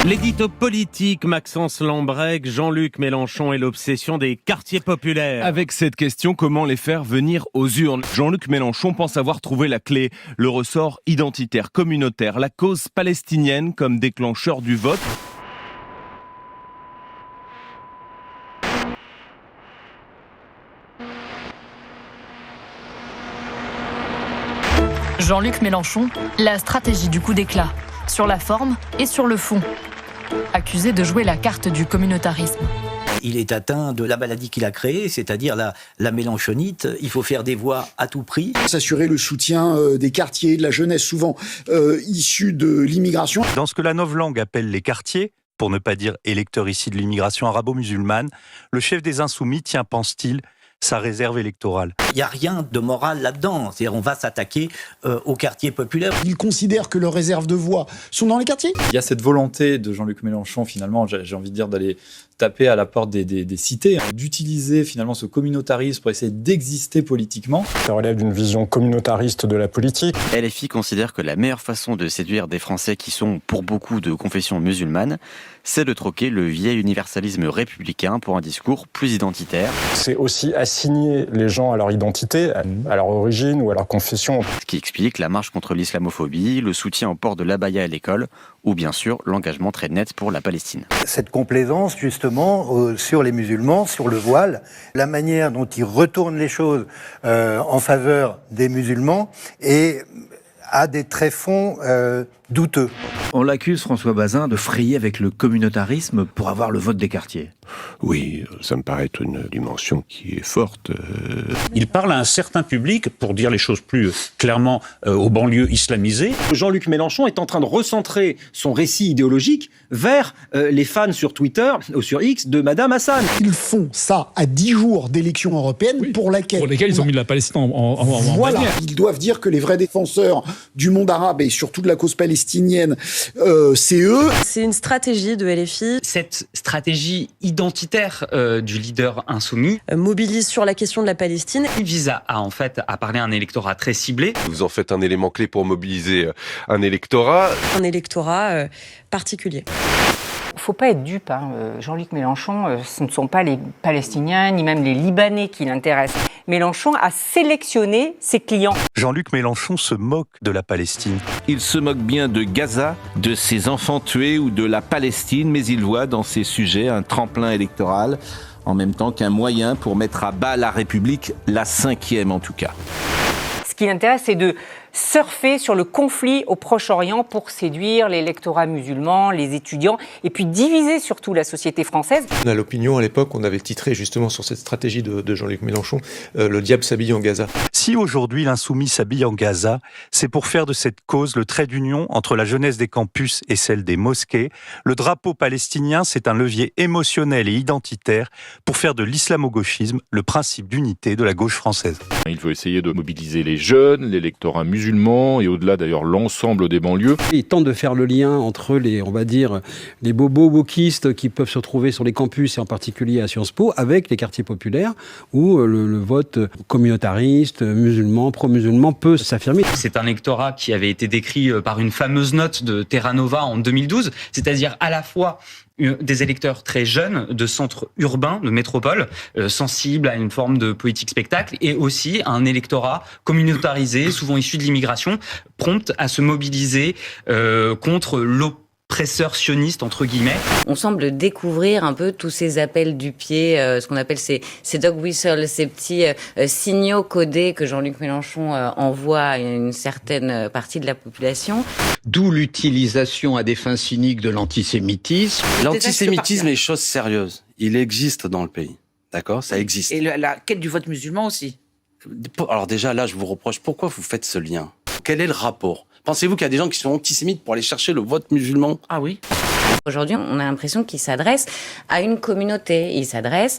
L'édito politique, Maxence Lambrec, Jean-Luc Mélenchon et l'obsession des quartiers populaires. Avec cette question, comment les faire venir aux urnes ? Jean-Luc Mélenchon pense avoir trouvé la clé, le ressort identitaire, communautaire, la cause palestinienne comme déclencheur du vote. Jean-Luc Mélenchon, la stratégie du coup d'éclat, sur la forme et sur le fond. Accusé de jouer la carte du communautarisme. Il est atteint de la maladie qu'il a créée, c'est-à-dire la mélenchonite. Il faut faire des voix à tout prix. S'assurer le soutien des quartiers, de la jeunesse souvent issue de l'immigration. Dans ce que la novlangue appelle les quartiers, pour ne pas dire électeurs issus de l'immigration arabo-musulmane, le chef des Insoumis tient, pense-t-il, sa réserve électorale. Il n'y a rien de moral là-dedans. C'est-à-dire on va s'attaquer aux quartiers populaires. Ils considèrent que leurs réserves de voix sont dans les quartiers. Il y a cette volonté de Jean-Luc Mélenchon, finalement, j'ai envie de dire, d'aller taper à la porte des cités, d'utiliser finalement ce communautarisme pour essayer d'exister politiquement. Ça relève d'une vision communautariste de la politique. LFI considère que la meilleure façon de séduire des Français qui sont pour beaucoup de confession musulmane, c'est de troquer le vieil universalisme républicain pour un discours plus identitaire. C'est aussi assigner les gens à leur identité, à leur origine ou à leur confession. Ce qui explique la marche contre l'islamophobie, le soutien au port de l'abaya à l'école ou bien sûr l'engagement très net pour la Palestine. Cette complaisance justement sur les musulmans, sur le voile, la manière dont ils retournent les choses en faveur des musulmans a des tréfonds douteux. On l'accuse, François Bazin, de frayer avec le communautarisme pour avoir le vote des quartiers. Oui, ça me paraît être une dimension qui est forte. Il parle à un certain public, pour dire les choses plus clairement, aux banlieues islamisées. Jean-Luc Mélenchon est en train de recentrer son récit idéologique vers les fans sur Twitter ou sur X de Madame Hassan. Ils font ça à 10 jours d'élections européennes pour lesquelles ils ont mis la Palestine en voilà, bannière. Ils doivent dire que les vrais défenseurs du monde arabe et surtout de la cause palestinienne, c'est eux. C'est une stratégie de LFI. Cette stratégie identitaire du leader insoumis mobilise sur la question de la Palestine. Il vise à parler à un électorat très ciblé. Vous en faites un élément clé pour mobiliser un électorat. Un électorat particulier. Il ne faut pas être dupe. Jean-Luc Mélenchon, ce ne sont pas les Palestiniens ni même les Libanais qui l'intéressent. Mélenchon a sélectionné ses clients. Jean-Luc Mélenchon se moque de la Palestine. Il se moque bien de Gaza, de ses enfants tués ou de la Palestine, mais il voit dans ces sujets un tremplin électoral, en même temps qu'un moyen pour mettre à bas la République, la 5e en tout cas. Ce qui l'intéresse, c'est de surfer sur le conflit au Proche-Orient pour séduire l'électorat musulman, les étudiants, et puis diviser surtout la société française. À l'opinion, à l'époque, on avait titré justement sur cette stratégie de Jean-Luc Mélenchon, le diable s'habille en Gaza. Si aujourd'hui l'insoumis s'habille en Gaza, c'est pour faire de cette cause le trait d'union entre la jeunesse des campus et celle des mosquées. Le drapeau palestinien, c'est un levier émotionnel et identitaire pour faire de l'islamo-gauchisme le principe d'unité de la gauche française. Il faut essayer de mobiliser les jeunes, l'électorat musulman et au-delà d'ailleurs l'ensemble des banlieues. Il tente de faire le lien entre les bobos wokistes qui peuvent se retrouver sur les campus et en particulier à Sciences Po avec les quartiers populaires où le vote communautariste, musulman, pro-musulman peut s'affirmer. C'est un électorat qui avait été décrit par une fameuse note de Terra Nova en 2012, c'est-à-dire à la fois des électeurs très jeunes de centres urbains, de métropoles, sensibles à une forme de politique spectacle, et aussi un électorat communautarisé, souvent issu de l'immigration, prompt à se mobiliser contre l'oppresseur sioniste, entre guillemets. On semble découvrir un peu tous ces appels du pied, ce qu'on appelle ces dog whistles, ces petits signaux codés que Jean-Luc Mélenchon envoie à une certaine partie de la population. D'où l'utilisation à des fins cyniques de l'antisémitisme. L'antisémitisme est chose sérieuse. Il existe dans le pays. D'accord ? Ça existe. Et la quête du vote musulman aussi. Alors déjà, là, je vous reproche, pourquoi vous faites ce lien ? Quel est le rapport ? Pensez-vous qu'il y a des gens qui sont antisémites pour aller chercher le vote musulman ? Ah oui. Aujourd'hui, on a l'impression qu'il s'adresse à une communauté. Il s'adresse,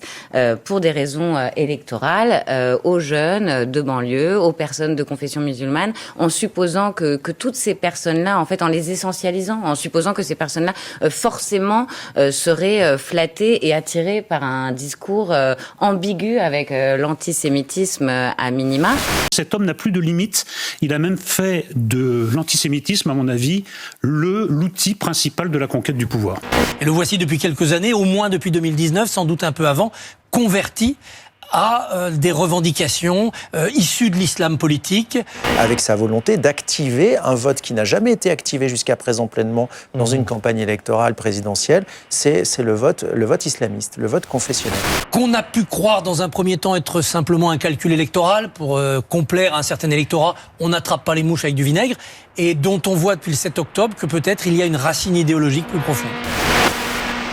pour des raisons électorales, aux jeunes de banlieue, aux personnes de confession musulmane, en supposant que toutes ces personnes-là, en fait, en les essentialisant, en supposant que ces personnes-là, forcément, seraient flattées et attirées par un discours ambigu avec l'antisémitisme à minima. Cet homme n'a plus de limites. Il a même fait de l'antisémitisme, à mon avis, l'outil principal de la conquête du pouvoir. Et le voici depuis quelques années, au moins depuis 2019, sans doute un peu avant, converti à des revendications issues de l'islam politique. Avec sa volonté d'activer un vote qui n'a jamais été activé jusqu'à présent pleinement dans une campagne électorale présidentielle, c'est le vote islamiste, le vote confessionnel. Qu'on a pu croire dans un premier temps être simplement un calcul électoral pour complaire à un certain électorat, on n'attrape pas les mouches avec du vinaigre, et dont on voit depuis le 7 octobre que peut-être il y a une racine idéologique plus profonde.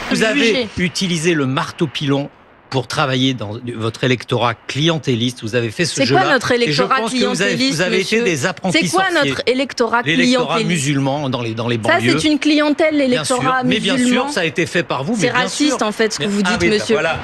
Vous avez utilisé le marteau-pilon pour travailler dans votre électorat clientéliste. Vous avez fait ce jeu-là. C'est quoi notre électorat clientéliste, vous avez été des apprentis sorciers. C'est quoi notre électorat clientéliste? L'électorat musulman dans les banlieues. Ça, c'est une clientèle, l'électorat musulman. Mais bien sûr, ça a été fait par vous. C'est raciste, en fait, ce que vous dites, monsieur. Voilà.